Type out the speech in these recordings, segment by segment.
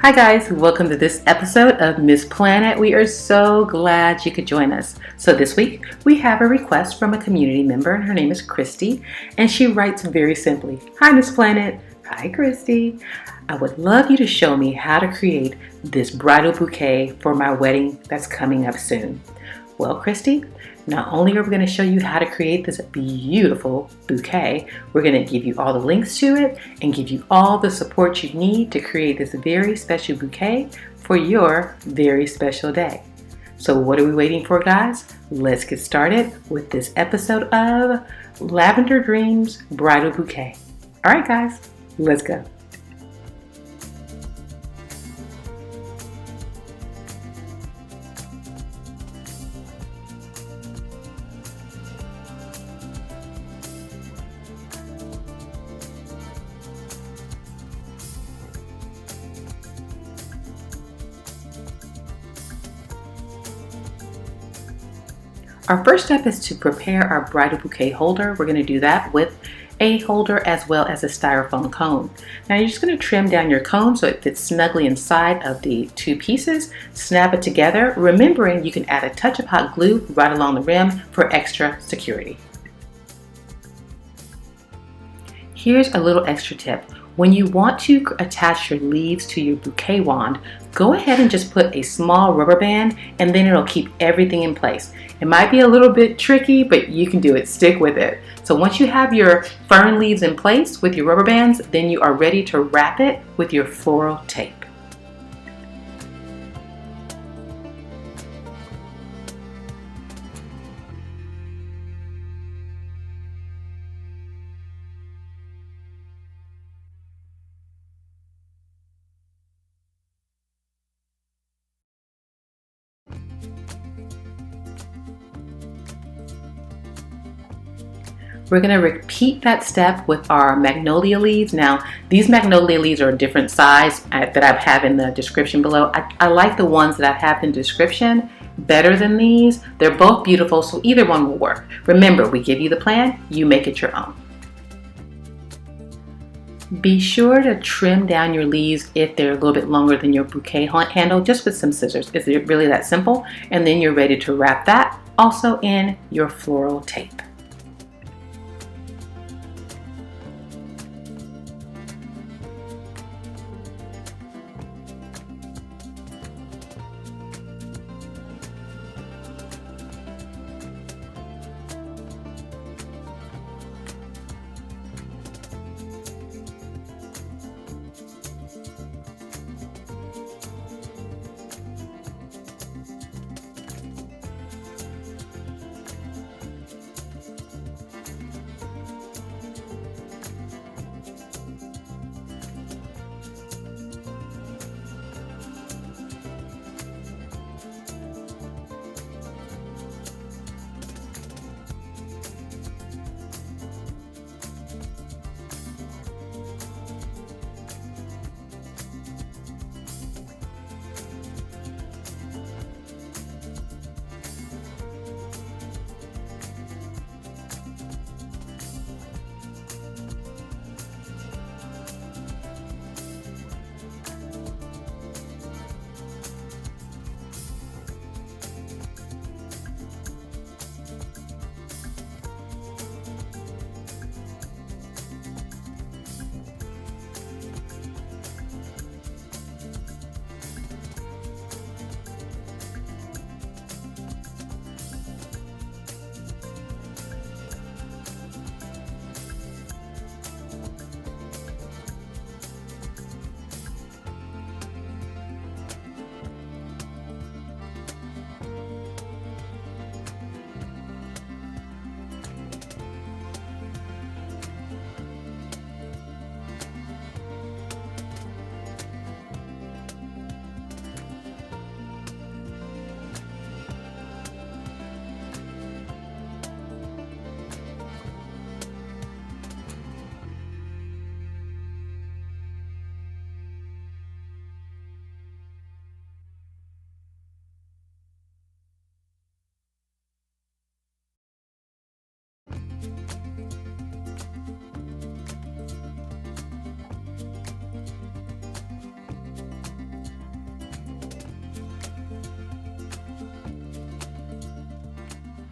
Hi guys, welcome to this episode of Miss Planet. We are so glad you could join us. So this week we have a request from a community member and her name is Christy, and she writes very simply, "Hi Miss Planet." Hi Christy. I would love you to show me how to create this bridal bouquet for my wedding that's coming up soon. Well, Christy, not only are we going to show you how to create this beautiful bouquet, we're going to give you all the links to it and give you all the support you need to create this very special bouquet for your very special day. So what are we waiting for, guys? Let's get started with this episode of Lavender Dreams Bridal Bouquet. All right, guys, let's go. Our first step is to prepare our bridal bouquet holder. We're going to do that with a holder as well as a styrofoam cone. Now you're just going to trim down your cone so it fits snugly inside of the two pieces. Snap it together, remembering you can add a touch of hot glue right along the rim for extra security. Here's a little extra tip. When you want to attach your leaves to your bouquet wand, go ahead and just put a small rubber band and then it'll keep everything in place. It might be a little bit tricky, but you can do it. Stick with it. So once you have your fern leaves in place with your rubber bands, then you are ready to wrap it with your floral tape. We're going to repeat that step with our magnolia leaves. Now, these magnolia leaves are a different size that I have in the description below. I like the ones that I have in the description better than these. They're both beautiful, so either one will work. Remember, we give you the plan, you make it your own. Be sure to trim down your leaves if they're a little bit longer than your bouquet handle, just with some scissors. It's really that simple. And then you're ready to wrap that also in your floral tape.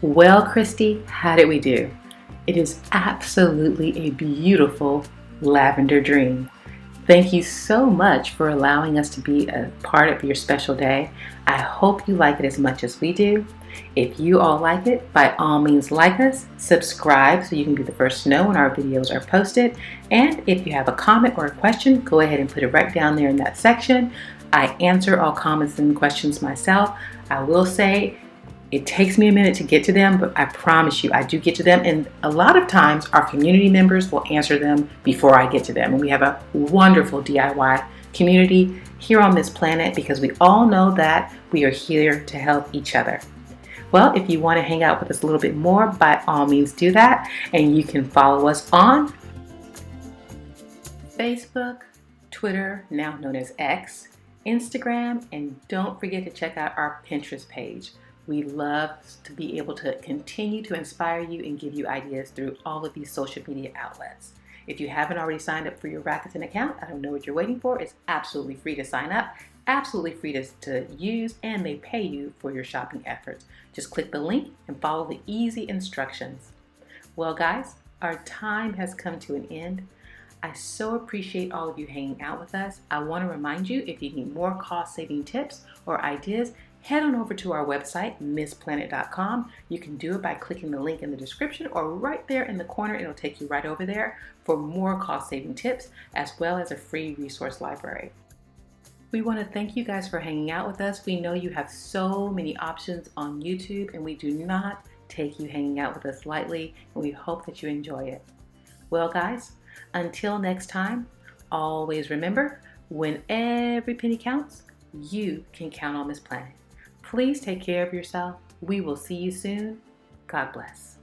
Well, Christy, how did we do? It is absolutely a beautiful lavender dream. Thank you so much for allowing us to be a part of your special day. I hope you like it as much as we do. If you all like it, by all means like us, subscribe so you can be the first to know when our videos are posted. And if you have a comment or a question, go ahead and put it right down there in that section. I answer all comments and questions myself. I will say it takes me a minute to get to them, but I promise you I do get to them. And a lot of times our community members will answer them before I get to them. And we have a wonderful DIY community here on this planet because we all know that we are here to help each other. Well, if you want to hang out with us a little bit more, by all means do that. And you can follow us on Facebook, Twitter, now known as X, Instagram, and don't forget to check out our Pinterest page. We love to be able to continue to inspire you and give you ideas through all of these social media outlets. If you haven't already signed up for your Rakuten account, I don't know what you're waiting for. It's absolutely free to sign up, absolutely free to use, and they pay you for your shopping efforts. Just click the link and follow the easy instructions. Well, guys, our time has come to an end. I so appreciate all of you hanging out with us. I want to remind you, if you need more cost-saving tips or ideas, head on over to our website, msplanet.com. You can do it by clicking the link in the description or right there in the corner. It'll take you right over there for more cost-saving tips as well as a free resource library. We want to thank you guys for hanging out with us. We know you have so many options on YouTube and we do not take you hanging out with us lightly, and we hope that you enjoy it. Well, guys, until next time, always remember, when every penny counts, you can count on this planet. Please take care of yourself. We will see you soon. God bless.